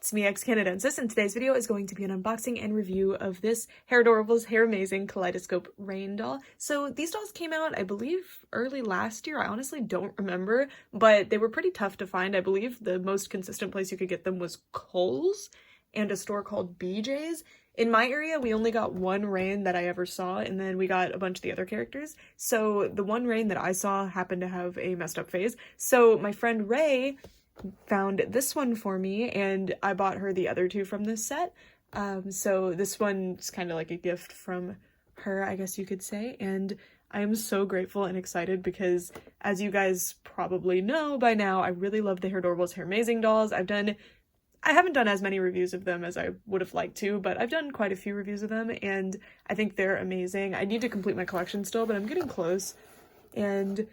It's me, Canadensis, and today's video is going to be an unboxing and review of this Hairmazing Kaleidoscope RAYNE doll. So these dolls came out, I believe, early last year. I honestly don't remember, but they were pretty tough to find. I believe the most consistent place you could get them was Kohl's and a store called BJ's. In my area, we only got one RAYNE that I ever saw, and then we got a bunch of the other characters. So the one RAYNE that I saw happened to have a messed up face. So my friend Ray found this one for me, and I bought her the other two from this set. So this one's kind of like a gift from her, I guess you could say, and I am so grateful and excited because, as you guys probably know by now, I really love the Hairmazing dolls. I haven't done as many reviews of them as I would have liked to, but I've done quite a few reviews of them, and I think they're amazing. I need to complete my collection still, but I'm getting close, and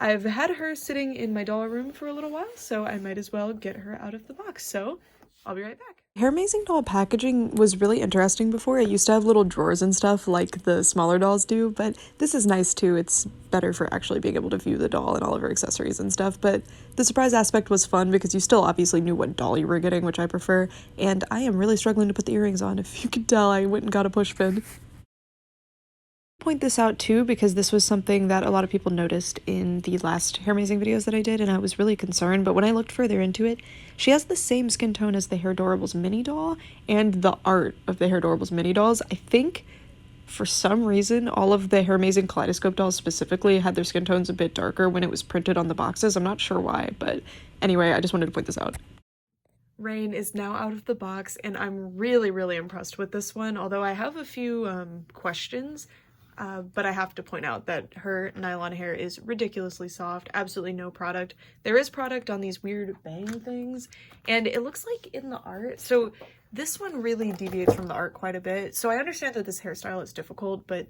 I've had her sitting in my doll room for a little while, so I might as well get her out of the box, so I'll be right back. Hairmazing doll packaging was really interesting before. It used to have little drawers and stuff like the smaller dolls do, but this is nice too. It's better for actually being able to view the doll and all of her accessories and stuff, but the surprise aspect was fun because you still obviously knew what doll you were getting, which I prefer, and I am really struggling to put the earrings on. If you could tell, I went and got a push pin. Point this out too because this was something that a lot of people noticed in the last Hairmazing videos that I did, and I was really concerned, but when I looked further into it, she has the same skin tone as the Hairdorables mini doll and the art of the Hairdorables mini dolls. I think for some reason all of the Hairmazing Kaleidoscope dolls specifically had their skin tones a bit darker when it was printed on the boxes. I'm not sure why, but anyway, I just wanted to point this out. RAYNE is now out of the box, and I'm really impressed with this one, although I have a few questions. But I have to point out that her nylon hair is ridiculously soft, absolutely no product. There is product on these weird bang things, and it looks like in the art, so this one really deviates from the art quite a bit. So I understand that this hairstyle is difficult, but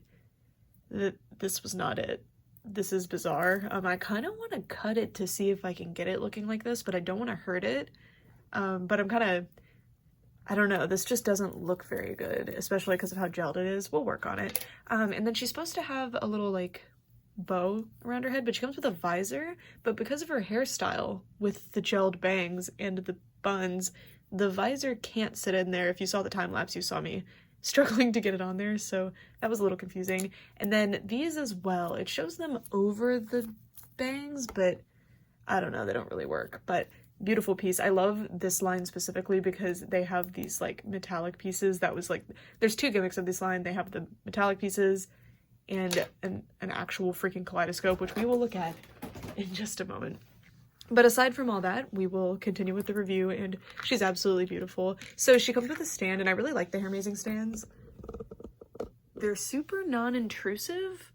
this was not it. This is bizarre. I kind of want to cut it to see if I can get it looking like this, but I don't want to hurt it. But I'm kind of, I don't know, this just doesn't look very good, especially because of how gelled it is. We'll work on it. And then she's supposed to have a little, like, bow around her head, but she comes with a visor. But because of her hairstyle with the gelled bangs and the buns, the visor can't sit in there. If you saw the time lapse, you saw me struggling to get it on there, so that was a little confusing. And then these as well, it shows them over the bangs, but I don't know, they don't really work. But beautiful piece. I love this line specifically because they have these like metallic pieces. That was like, there's two gimmicks of this line. They have the metallic pieces and an actual freaking kaleidoscope, which we will look at in just a moment. But aside from all that, we will continue with the review, and she's absolutely beautiful. So she comes with a stand, and I really like the Hairmazing stands. They're super non-intrusive.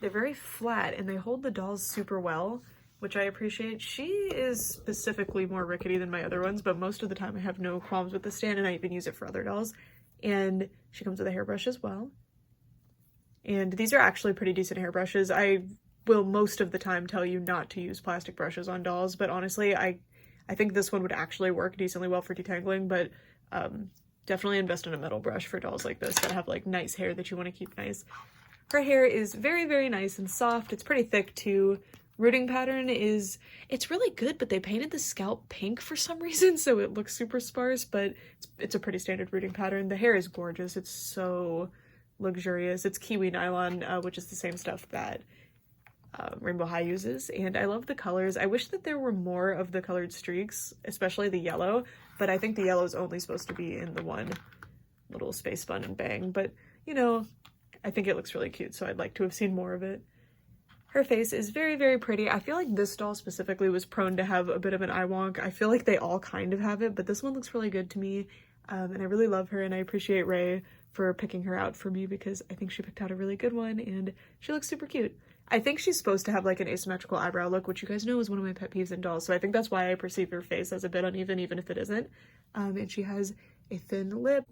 They're very flat, and they hold the dolls super well, which I appreciate. She is specifically more rickety than my other ones, but most of the time I have no qualms with the stand, and I even use it for other dolls. And she comes with a hairbrush as well. And these are actually pretty decent hairbrushes. I will most of the time tell you not to use plastic brushes on dolls, but honestly, I think this one would actually work decently well for detangling, but definitely invest in a metal brush for dolls like this that have like nice hair that you want to keep nice. Her hair is very nice and soft. It's pretty thick too. Rooting pattern is, it's really good, but they painted the scalp pink for some reason, so it looks super sparse, but it's a pretty standard rooting pattern. The hair is gorgeous. It's so luxurious. It's kiwi nylon, which is the same stuff that Rainbow High uses, and I love the colors. I wish that there were more of the colored streaks, especially the yellow, but I think the yellow is only supposed to be in the one little space bun and bang, but you know, I think it looks really cute, so I'd like to have seen more of it. Her face is very pretty. I feel like this doll specifically was prone to have a bit of an eye wonk. I feel like they all kind of have it, but this one looks really good to me, and I really love her, and I appreciate Ray for picking her out for me because I think she picked out a really good one, and she looks super cute. I think she's supposed to have like an asymmetrical eyebrow look, which you guys know is one of my pet peeves in dolls, so I think that's why I perceive her face as a bit uneven, even if it isn't. And she has a thin lip.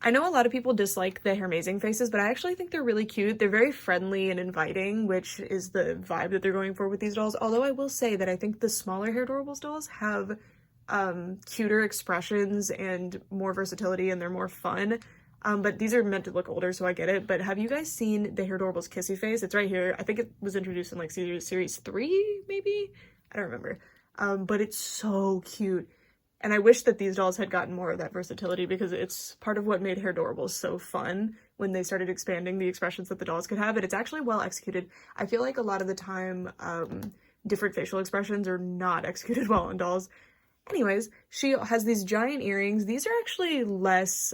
I know a lot of people dislike the Hairmazing faces, but I actually think they're really cute. They're very friendly and inviting, which is the vibe that they're going for with these dolls. Although I will say that I think the smaller Hairdorables dolls have cuter expressions and more versatility, and they're more fun. But these are meant to look older, so I get it. But have you guys seen the Hairdorables Kissy face? It's right here. I think it was introduced in like series 3, maybe? I don't remember. But it's so cute. And I wish that these dolls had gotten more of that versatility, because it's part of what made Hairdorables so fun when they started expanding the expressions that the dolls could have. And it's actually well executed. I feel like a lot of the time, different facial expressions are not executed well on dolls. Anyways, she has these giant earrings. These are actually less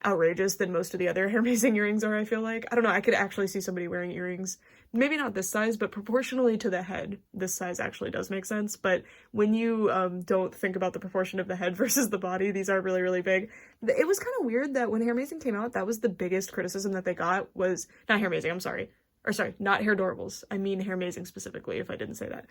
outrageous than most of the other Hairmazing earrings are, I feel like. I don't know, I could actually see somebody wearing earrings, maybe not this size, but proportionally to the head, this size actually does make sense. But when you don't think about the proportion of the head versus the body, these are really, really big. It was kind of weird that when Hairmazing came out, that was the biggest criticism that they got, was, not Hairmazing, I'm sorry. Or sorry, not Hairdorables. I mean Hairmazing specifically, if I didn't say that.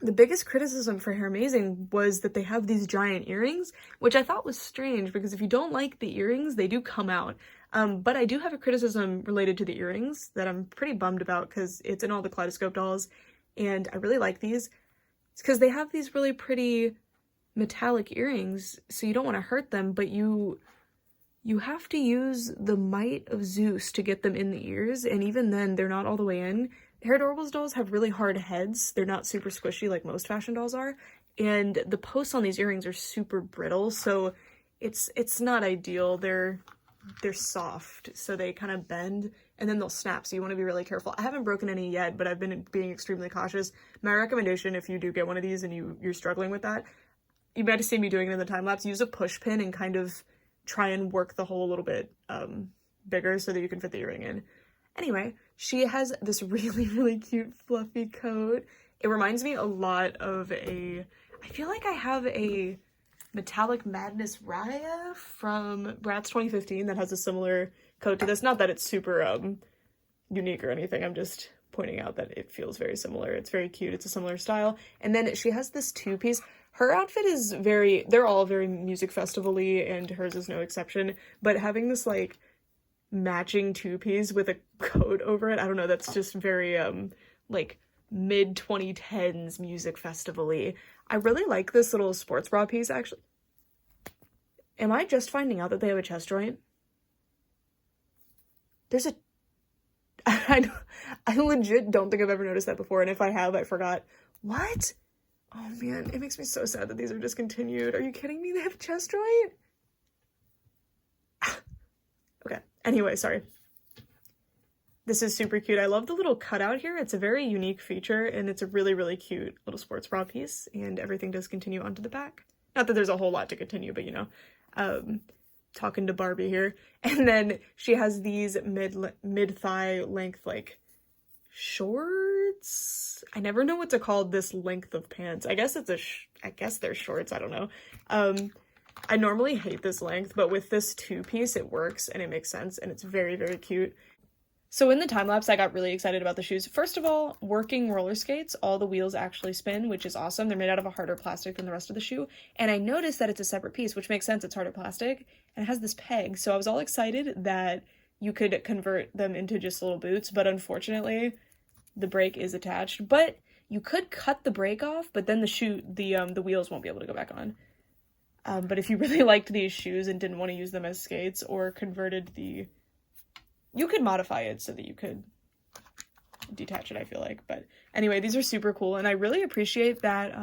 The biggest criticism for Hairmazing was that they have these giant earrings, which I thought was strange, because if you don't like the earrings, they do come out. But I do have a criticism related to the earrings that I'm pretty bummed about, because it's in all the Kaleidoscope dolls, and I really like these. It's because they have these really pretty metallic earrings, so you don't want to hurt them, but you have to use the might of Zeus to get them in the ears, and even then, they're not all the way in. Hairdorables dolls have really hard heads. They're not super squishy like most fashion dolls are, and the posts on these earrings are super brittle, so it's not ideal. They're soft, so they kind of bend, and then they'll snap, so you want to be really careful. I haven't broken any yet, but I've been being extremely cautious. My recommendation, if you do get one of these and you're struggling with that, you might have seen me doing it in the time lapse, use a push pin and kind of try and work the hole a little bit bigger so that you can fit the earring in. Anyway, she has this really, really cute fluffy coat. It reminds me a lot of I feel like I have a Metallic Madness Raya from Bratz 2015 that has a similar coat to this. Not that it's super unique or anything, I'm just pointing out that it feels very similar. It's very cute, it's a similar style. And then she has this two-piece. Her outfit is they're all very music festival-y, and hers is no exception, but having this like matching two-piece with a coat over it, I don't know, that's just very like mid 2010s music festival-y. I really like this little sports bra piece, actually. Am I just finding out that they have a chest joint? There's a I legit don't think I've ever noticed that before, and if I have, I forgot. What? Oh man, it makes me so sad that these are discontinued. Are you kidding me? They have a chest joint? Okay, anyway, sorry. This is super cute. I love the little cutout here. It's a very unique feature, and it's a really, really cute little sports bra piece, and everything does continue onto the back. Not that there's a whole lot to continue, but you know, talking to Barbie here. And then she has these mid-thigh length, like, shorts? I never know what to call this length of pants. I guess I guess they're shorts, I don't know. I normally hate this length, but with this two-piece, it works, and it makes sense, and it's very, very cute. So in the time-lapse, I got really excited about the shoes. First of all, working roller skates, all the wheels actually spin, which is awesome. They're made out of a harder plastic than the rest of the shoe. And I noticed that it's a separate piece, which makes sense. It's harder plastic, and it has this peg. So I was all excited that you could convert them into just little boots, but unfortunately, the brake is attached. But you could cut the brake off, but then the wheels won't be able to go back on. But if you really liked these shoes and didn't want to use them as skates, or converted you could modify it so that you could detach it, I feel like. But anyway, these are super cool, and I really appreciate that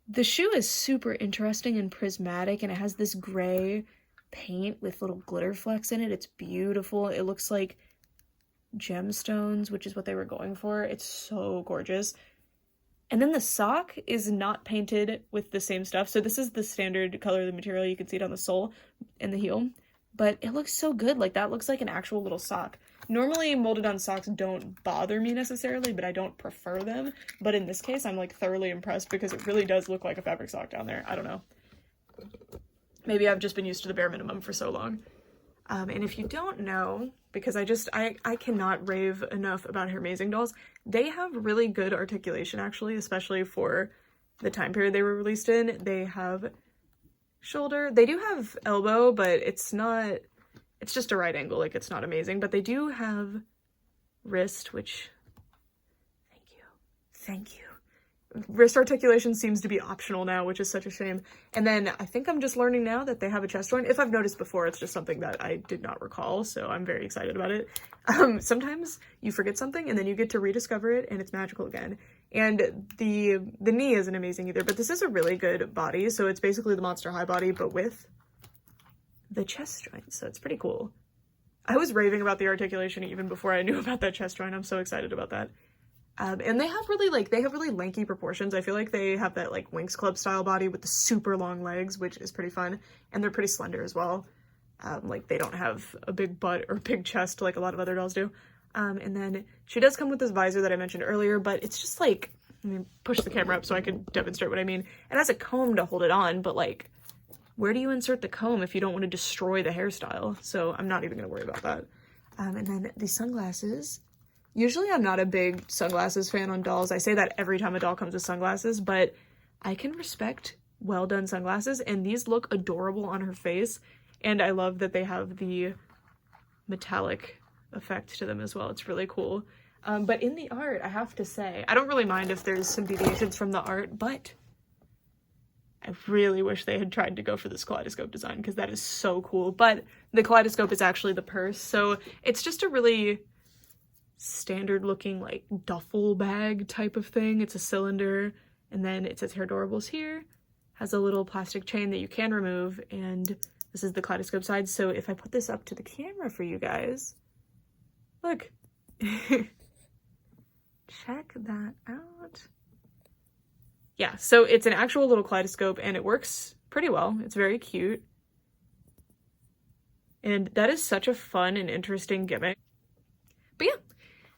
the shoe is super interesting and prismatic, and it has this gray paint with little glitter flecks in it. It's beautiful. It looks like gemstones, which is what they were going for. It's so gorgeous. And then the sock is not painted with the same stuff. So this is the standard color of the material. You can see it on the sole and the heel. But it looks so good. Like, that looks like an actual little sock. Normally, molded on socks don't bother me necessarily, but I don't prefer them. But in this case, I'm, like, thoroughly impressed because it really does look like a fabric sock down there. I don't know. Maybe I've just been used to the bare minimum for so long. And if you don't know, because I cannot rave enough about Hairmazing dolls, they have really good articulation, actually, especially for the time period they were released in. They have shoulder. They do have elbow, but it's just a right angle. Like, it's not amazing, but they do have wrist, which, thank you. Wrist articulation seems to be optional now, which is such a shame. And then I think I'm just learning now that they have a chest joint. If I've noticed before, it's just something that I did not recall, so I'm very excited about it. Sometimes you forget something and then you get to rediscover it and it's magical again. And the knee isn't amazing either, but this is a really good body. So it's basically the Monster High body, but with the chest joint. So it's pretty cool. I was raving about the articulation even before I knew about that chest joint. I'm so excited about that. And they have really lanky proportions. I feel like they have that like Winx Club style body with the super long legs, which is pretty fun. And they're pretty slender as well. Like they don't have a big butt or big chest like a lot of other dolls do. And then she does come with this visor that I mentioned earlier, but it's just like, let me push the camera up so I can demonstrate what I mean. It has a comb to hold it on, but like, where do you insert the comb if you don't want to destroy the hairstyle? So I'm not even going to worry about that. And then the sunglasses. Usually I'm not a big sunglasses fan on dolls. I say that every time a doll comes with sunglasses, but I can respect well done sunglasses, and these look adorable on her face. And I love that they have the metallic effect to them as well. It's really cool. But in the art, I have to say, I don't really mind if there's some deviations from the art, but I really wish they had tried to go for this kaleidoscope design because that is so cool. But the kaleidoscope is actually the purse, so it's just a really standard looking like duffel bag type of thing. It's a cylinder, and then it says Hairdorables here. Has a little plastic chain that you can remove, and this is the kaleidoscope side. So if I put this up to the camera for you guys, look. Check that out. Yeah, so it's an actual little kaleidoscope, and it works pretty well. It's very cute. And that is such a fun and interesting gimmick. But yeah,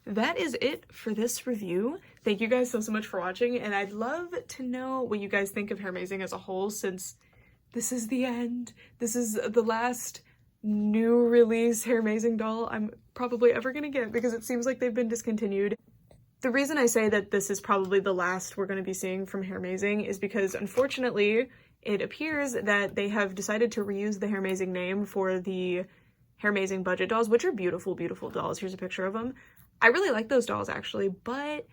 that is it for this review. Thank you guys so much for watching, and I'd love to know what you guys think of Hairmazing as a whole, since this is the end. This is the last new release Hairmazing doll I'm probably ever gonna get, because it seems like they've been discontinued. The reason I say that this is probably the last we're going to be seeing from Hairmazing is because, unfortunately, it appears that they have decided to reuse the Hairmazing name for the Hairmazing budget dolls, which are beautiful, beautiful dolls. Here's a picture of them. I really like those dolls, actually, but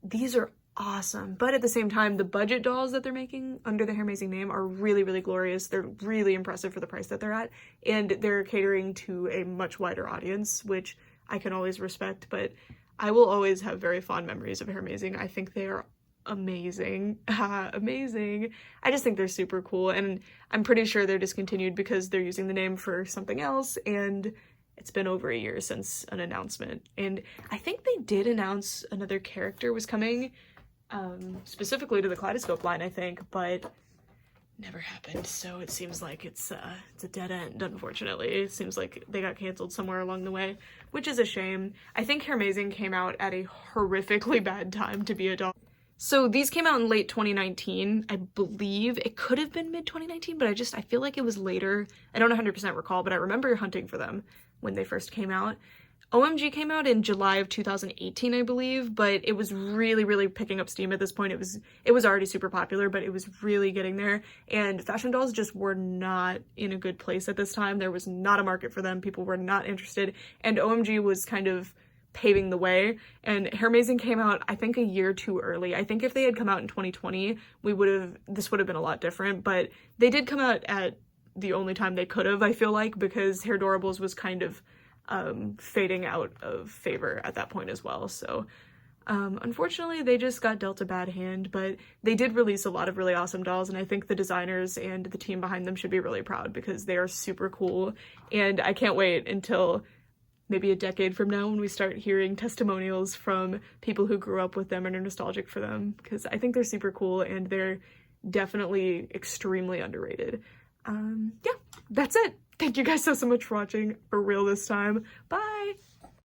these are awesome. But at the same time, the budget dolls that they're making under the Hairmazing name are really, really glorious. They're really impressive for the price that they're at, and they're catering to a much wider audience, which I can always respect, but I will always have very fond memories of Hairmazing. I think they are amazing. Amazing. I just think they're super cool, and I'm pretty sure they're discontinued because they're using the name for something else, and it's been over a year since an announcement. And I think they did announce another character was coming, specifically to the Kaleidoscope line, I think, but never happened. So it seems like it's a dead end, unfortunately. It seems like they got canceled somewhere along the way, which is a shame. I think Hairmazing came out at a horrifically bad time to be a doll. So these came out in late 2019, I believe. It could have been mid 2019, but I feel like it was later. I don't 100% recall, but I remember hunting for them when they first came out. OMG came out in July of 2018, I believe, but it was really, really picking up steam at this point. It was already super popular, but it was really getting there, and fashion dolls just were not in a good place at this time. There was not a market for them. People were not interested, and OMG was kind of paving the way, and Hairmazing came out, I think, a year too early. I think if they had come out in 2020, this would have been a lot different, but they did come out at the only time they could have, I feel like, because Hairdorables was kind of fading out of favor at that point as well. So unfortunately they just got dealt a bad hand, but they did release a lot of really awesome dolls, and I think the designers and the team behind them should be really proud because they are super cool, and I can't wait until maybe a decade from now when we start hearing testimonials from people who grew up with them and are nostalgic for them, because I think they're super cool and they're definitely extremely underrated. Yeah, that's it. Thank you guys so much for watching, for real this time. Bye!